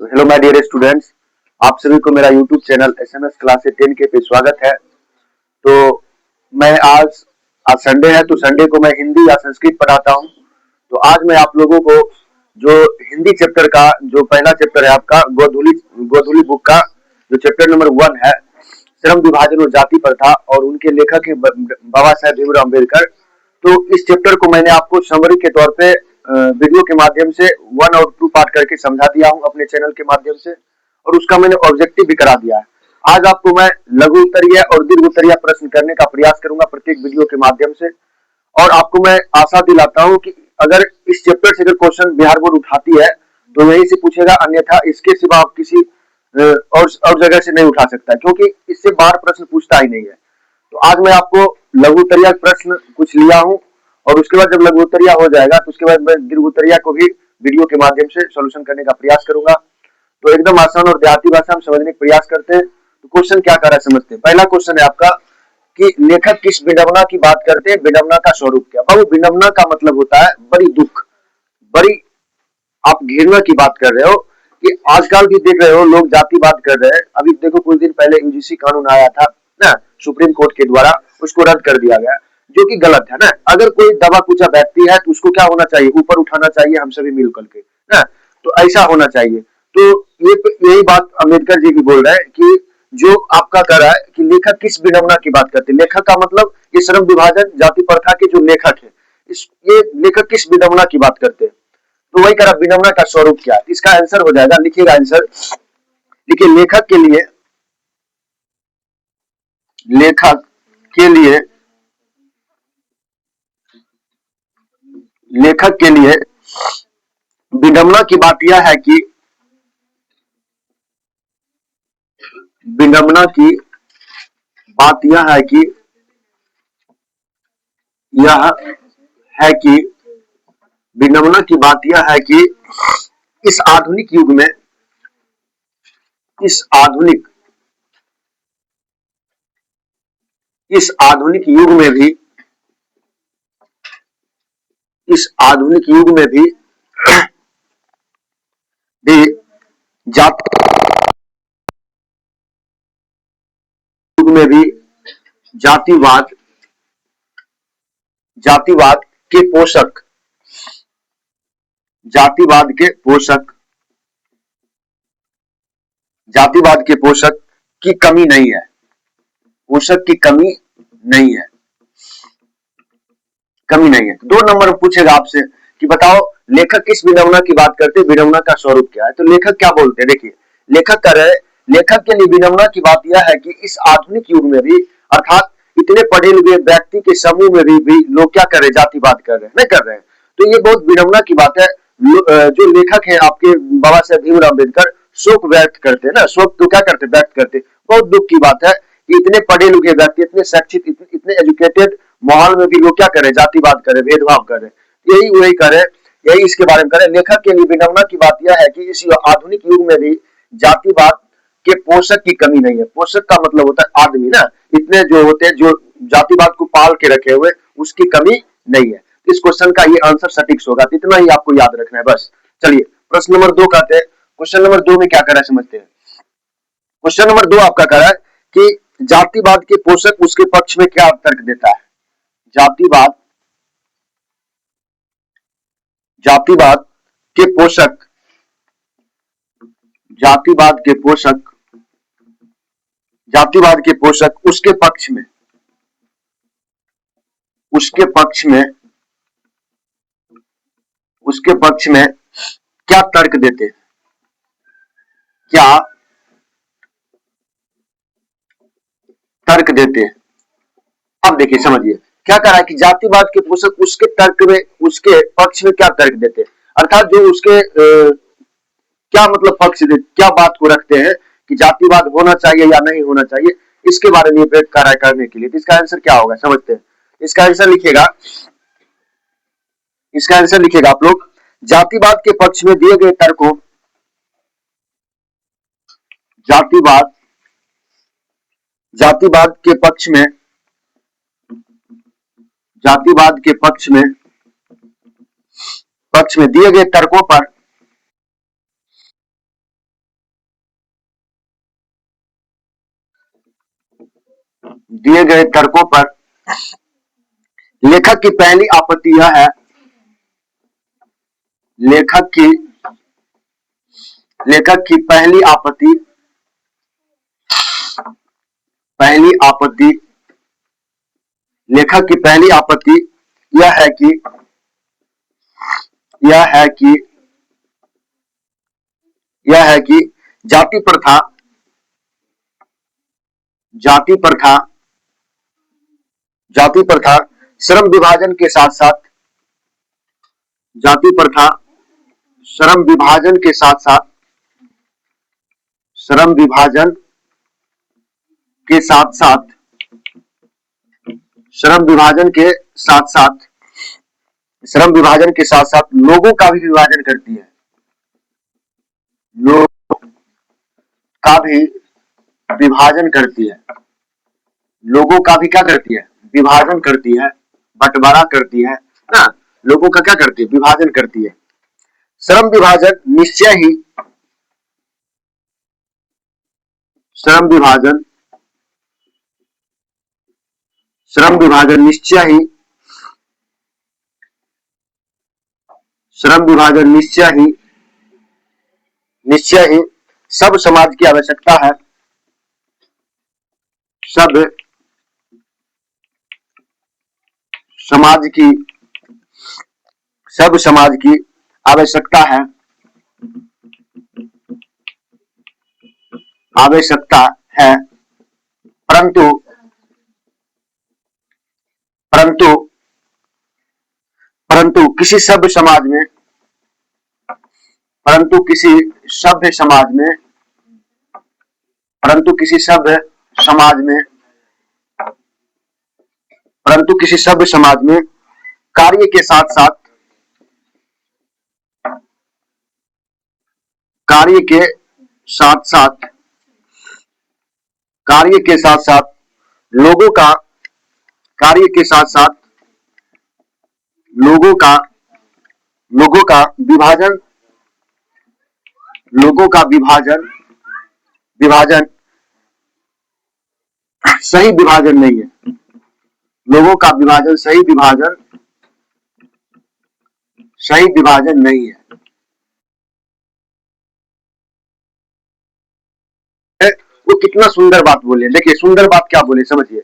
तो hello my dear students, आप सभी को मेरा यूट्यूब चैनल एसएमएस क्लासेस 10 के पे स्वागत है। तो मैं आज संडे है, तो संडे को मैं हिंदी या संस्कृत पढ़ाता हूँ। तो आज मैं आप लोगों को जो हिंदी चैप्टर का जो पहला चैप्टर है आपका गोधूली गोधूली बुक का जो चैप्टर नंबर 1 है, श्रम विभाजन और जाति प्रथा, और उनके लेखक है बाबा साहेब भीमराव अम्बेडकर। तो इस चैप्टर को मैंने आपको समरी के तौर पे वीडियो के माध्यम से 1 और 2 पार्ट करके समझा दिया हूँ अपने चैनल के माध्यम से, और उसका मैंने ऑब्जेक्टिव भी करा दिया है। आज आपको मैं लघु उत्तरीय और दीर्घ उत्तरीय प्रश्न करने का प्रयास करूंगा प्रत्येक वीडियो के माध्यम से, और आपको मैं आशा दिलाता हूं कि अगर इस चैप्टर से अगर क्वेश्चन बिहार बोर्ड उठाती है तो यहीं से पूछेगा, अन्यथा इसके सिवा आप किसी और जगह से नहीं उठा सकता, क्योंकि इससे बाहर प्रश्न पूछता ही नहीं है। तो आज मैं आपको लघु उत्तरीय प्रश्न कुछ लिया हूं, और उसके बाद जब लघु उत्तरीय हो जाएगा तो उसके बाद मैं दीर्घ उत्तरीय को भी वीडियो के माध्यम से सॉल्यूशन करने का प्रयास करूंगा। तो एकदम आसान और देहाती भाषा में समझने का प्रयास करते हैं। तो क्वेश्चन क्या कर रहा है समझते हैं। पहला क्वेश्चन है आपका कि लेखक किस विडंबना की बात करते हैं, विडंबना का स्वरूप क्या। बाबू, विडंबना का मतलब होता है बड़ी दुख, बड़ी आप घृणा की बात कर रहे हो, कि आजकल भी देख रहे हो लोग जातिवाद कर रहे हैं। अभी देखो कुछ दिन पहले यूजीसी कानून आया था ना, सुप्रीम कोर्ट के द्वारा, उसको रद्द कर दिया गया, जो कि गलत है ना। अगर कोई दबा कुचा व्यक्ति है तो उसको क्या होना चाहिए, ऊपर उठाना चाहिए, हम सभी मिलकर के ना। तो ऐसा होना चाहिए। तो ये यही बात अम्बेडकर जी भी बोल रहे हैं कि जो आपका कर रहा है कि लेखक किस विडंबना की बात करते हैं। लेखक का मतलब ये श्रम विभाजन जाति प्रथा के जो लेखक है, ये लेखक किस विडंबना की बात करते हैं। तो वही करा, विडंबना का स्वरूप क्या है। इसका आंसर हो जाएगा, लिखिएगा आंसर। देखिए, लेखक के लिए लेखक के लिए विडंबना की बात यह है कि विडंबना की बात यह है कि यह है कि विडंबना की बात यह है कि इस आधुनिक युग में इस आधुनिक इस आधुनिक युग में भी इस आधुनिक युग में भी जाति युग में भी जातिवाद जातिवाद के पोषक जातिवाद के पोषक जातिवाद के पोषक की कमी नहीं है। पोषक की कमी नहीं है, कमी नहीं है। 2 नंबर पूछेगा आपसे कि बताओ लेखक किस विडंबना की बात करते हैं, विडंबना का स्वरूप क्या है। तो लेखक क्या बोलते हैं, देखिए लेखक कर रहे, लेखक के लिए विडंबना की बात यह है कि इस आधुनिक युग में भी, अर्थात इतने पढ़े लिखे व्यक्ति के समूह में भी लोग क्या कर रहे, जातिवाद कर रहे हैं, नहीं कर रहे हैं। तो ये बहुत विडंबना की बात है। जो लेखक है आपके बाबा साहेब भीमराव अम्बेडकर, शोक व्यक्त करते हैं ना, शोक तो क्या करते, व्यक्त करते। बहुत दुख की बात है कि इतने पढ़े लिखे व्यक्ति, इतने शिक्षित, इतने एजुकेटेड माहौल में भी लोग क्या करे, जातिवाद करे, भेदभाव करे। यही वही करे, यही इसके बारे में करे। लेखक के लिए विडंबना की बात यह है कि इस आधुनिक युग में भी जातिवाद के पोषक की कमी नहीं है। पोषक का मतलब होता है आदमी ना, इतने जो होते हैं जो जातिवाद को पाल के रखे हुए, उसकी कमी नहीं है। इस क्वेश्चन का ये आंसर सटीक होगा। इतना ही आपको याद रखना है बस। चलिए प्रश्न नंबर 2 कहते हैं। क्वेश्चन नंबर 2 में क्या करा समझते हैं। क्वेश्चन नंबर 2 आपका कह रहा है कि जातिवाद के पोषक उसके पक्ष में क्या तर्क देता है। जातिवाद जातिवाद के पोषक जातिवाद के पोषक जातिवाद के पोषक उसके पक्ष में उसके पक्ष में क्या तर्क देते, क्या तर्क देते हैं। अब देखिए समझिए क्या कह रहा है कि जातिवाद के पोषक उसके तर्क में, उसके पक्ष में क्या तर्क देते हैं, अर्थात जो उसके क्या मतलब पक्ष दे, क्या बात को रखते हैं कि जातिवाद होना चाहिए या नहीं होना चाहिए, इसके बारे में भेद कार्य करने के लिए। तो इसका आंसर क्या होगा समझते हैं। इसका आंसर लिखिएगा आप लोग। जातिवाद के पक्ष में दिए गए तर्कों जातिवाद जातिवाद के पक्ष में जातिवाद के पक्ष में दिए गए तर्कों पर दिए गए तर्कों पर लेखक की पहली आपत्ति यह है, लेखक की पहली आपत्ति लेखक की पहली आपत्ति यह है कि जाति प्रथा श्रम विभाजन के साथ साथ श्रम विभाजन के साथ साथ लोगों का भी विभाजन करती है। लोगों का भी क्या करती है? विभाजन करती है, बंटवारा करती है ना। लोगों का क्या करती है? विभाजन करती है। श्रम विभाजन निश्चय ही सब समाज की आवश्यकता है। सब समाज की आवश्यकता है, परंतु किसी सभ्य समाज में कार्य के साथ साथ लोगों का विभाजन सही विभाजन नहीं है। लोगों का विभाजन सही विभाजन नहीं है। वो कितना सुंदर बात बोले। देखिए सुंदर बात क्या बोले समझिए।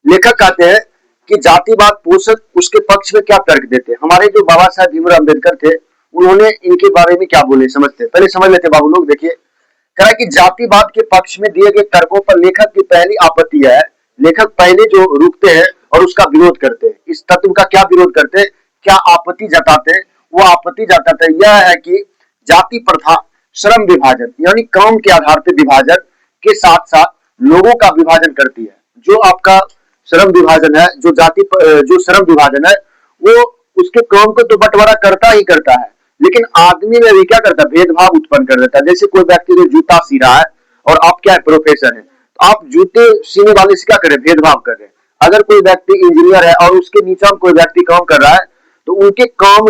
लेखक कहते हैं कि जातिवाद पोषक उसके पक्ष में क्या तर्क देते हैं। हमारे जो बाबा साहब भीमराव अम्बेडकर थे उन्होंने इनके बारे में क्या बोले समझते हैं। पहले समझ लेते बाबू लोग। देखिए कह रहा है कि जातिवाद के पक्ष में दिए गए तर्कों पर लेखक की पहली आपत्ति है। लेखक पहले जो रुकते हैं और उसका विरोध करते हैं, इस तत्व का क्या विरोध करते हैं, क्या आपत्ति जताते हैं। वो आपत्ति जताते हैं यह है कि जाति प्रथा श्रम विभाजन यानी काम के आधार पर विभाजन के साथ साथ लोगों का विभाजन करती है। जो आपका श्रम विभाजन है, जो श्रम विभाजन है वो उसके काम को तो बंटवारा करता ही करता है, लेकिन आदमी में भी क्या करता है? भेदभाव उत्पन्न कर देता है। जैसे कोई व्यक्ति जो जूता सी रहा है और आप क्या है? प्रोफेसर है, तो आप जूते सीने वाले से क्या करें? भेदभाव कर रहे हैं। अगर कोई व्यक्ति इंजीनियर है और उसके नीचे कोई व्यक्ति काम कर रहा है तो उनके काम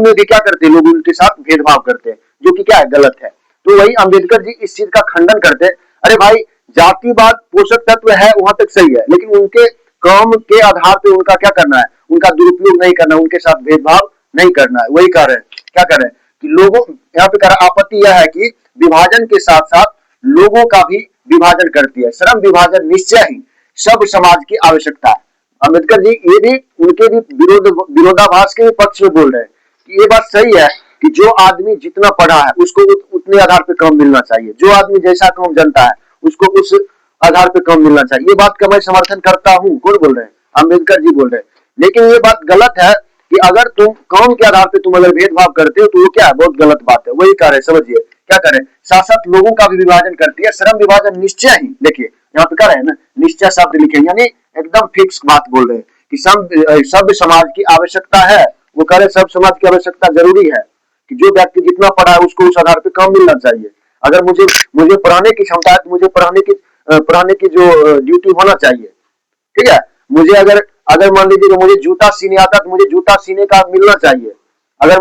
में भी क्या करते हैं? लोग उनके साथ भेदभाव करते हैं, जो कि क्या है? गलत है। तो वही अम्बेडकर जी इस चीज का खंडन करते हैं। अरे भाई जातिवाद पोषक तत्व है वहां तक सही है, लेकिन उनके काम के आधार पर उनका क्या करना है? उनका दुरुपयोग नहीं करना, उनके साथ भेदभाव नहीं करना है। वही कह रहे हैं, क्या कर रहे हैं कि लोगों यहाँ पे आपत्ति यह है कि विभाजन के साथ साथ लोगों का भी विभाजन करती है। श्रम विभाजन निश्चय ही सब समाज की आवश्यकता है। अम्बेडकर जी ये भी उनके भी विरोधाभास के पक्ष में बोल रहे हैं कि ये बात सही है कि जो आदमी जितना पढ़ा है उसको उतने आधार पर काम मिलना चाहिए। जो आदमी जैसा काम जानता है उसको उस आधार पर काम मिलना चाहिए। ये बात का मैं समर्थन करता हूँ। कौन बोल रहे हैं? अम्बेडकर जी बोल रहे हैं। लेकिन ये बात गलत है कि अगर तुम काम के आधार पर तुम अगर भेदभाव करते हो तो वो क्या है? बहुत गलत बात है। वही कह रहे समझिए क्या करें, साथ साथ लोगों का भी विभाजन करती है। श्रम विभाजन निश्चय ही, देखिए यहाँ पे कह रहे हैं ना, निश्चय शब्द लिखे यानी एकदम फिक्स बात बोल रहे हैं कि सब समाज की आवश्यकता है। वो कह रहे सब समाज की आवश्यकता जरूरी है कि जो व्यक्ति जितना पढ़ा है उसको उस आधार पर काम मिलना चाहिए। अगर मुझे पढ़ाने की क्षमता है तो मुझे पढ़ाने की जो ड्यूटी होना चाहिए। ठीक है, मुझे अगर मान लीजिए कि मुझे जूता सीने आता तो मुझे जूता सीने का मिलना चाहिए। अगर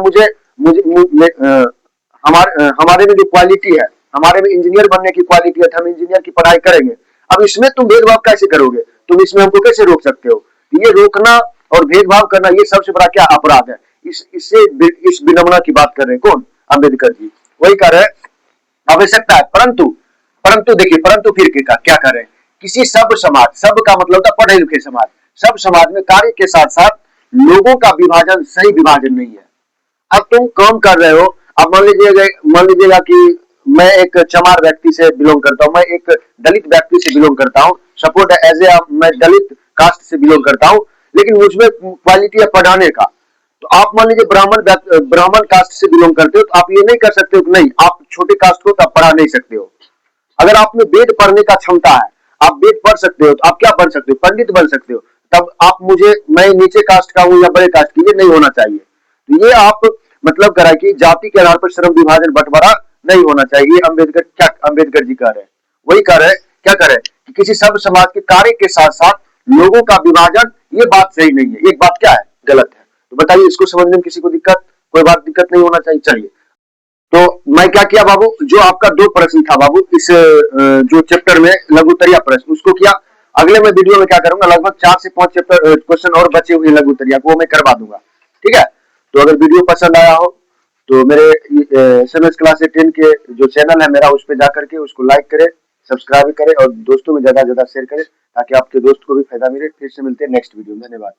हमारे में जो क्वालिटी है, हमारे में इंजीनियर बनने की क्वालिटी है, हम इंजीनियर की पढ़ाई करेंगे। अब इसमें तुम भेदभाव कैसे करोगे? तुम इसमें हमको कैसे रोक सकते हो? ये रोकना और भेदभाव करना ये सबसे बड़ा क्या अपराध है? इस विडंबना की बात कर रहे हैं कौन? अम्बेडकर जी। वही कह रहे हैं आवश्यकता है, परंतु परंतु देखिए, परंतु फिर क्या कर रहे हैं? किसी सब समाज, सब का मतलब था पढ़े लिखे समाज, सब समाज में कार्य के साथ साथ लोगों का विभाजन सही विभाजन नहीं है। अब तुम काम कर रहे हो, अब मान लीजिएगा कि मैं एक चमार व्यक्ति से बिलोंग करता हूँ, मैं एक दलित व्यक्ति से बिलोंग करता हूँ, सपोर्ट एज ए मैं दलित कास्ट से बिलोंग करता हूँ, लेकिन मुझमें क्वालिटी है पढ़ाने का। तो आप मान लीजिए ब्राह्मण कास्ट से बिलोंग करते हो, तो आप ये नहीं कर सकते हो कि नहीं आप छोटे कास्ट हो तो आप पढ़ा नहीं सकते हो। अगर आप में वेद पढ़ने का क्षमता है, आप वेद पढ़ सकते हो, तो आप क्या बन सकते हो? पंडित बन सकते हो। तब आप मैं नीचे कास्ट का हूं या बड़े कास्ट की, ये नहीं होना चाहिए। तो ये आप मतलब करा कि जाति के आधार पर श्रम विभाजन बंटवारा नहीं होना चाहिए। अम्बेडकर जी कह रहे हैं, वही कह रहे हैं, क्या कह रहे हैं कि किसी सब समाज के कार्य के साथ साथ लोगों का विभाजन, ये बात सही नहीं है। एक बात क्या है? गलत है। तो बताइए, इसको समझने में किसी को कोई बात दिक्कत नहीं होना चाहिए। चलिए, तो मैं क्या किया बाबू, जो आपका 2 प्रश्न था बाबू इस जो चैप्टर में लघुत्तरीय प्रश्न, उसको किया। अगले मैं वीडियो में क्या करूंगा, लगभग 4 से 5 चैप्टर क्वेश्चन और बचे हुए लघुत्तरीय को मैं करवा दूंगा। ठीक है? तो अगर वीडियो पसंद आया हो तो मेरे एसएमएस क्लास 10 के जो चैनल है मेरा, उस पर जाकर के उसको लाइक करें, सब्सक्राइब करें और दोस्तों में ज्यादा से ज्यादा शेयर करें, ताकि आपके दोस्त को भी फायदा मिले। फिर से मिलते हैं नेक्स्ट वीडियो में। धन्यवाद।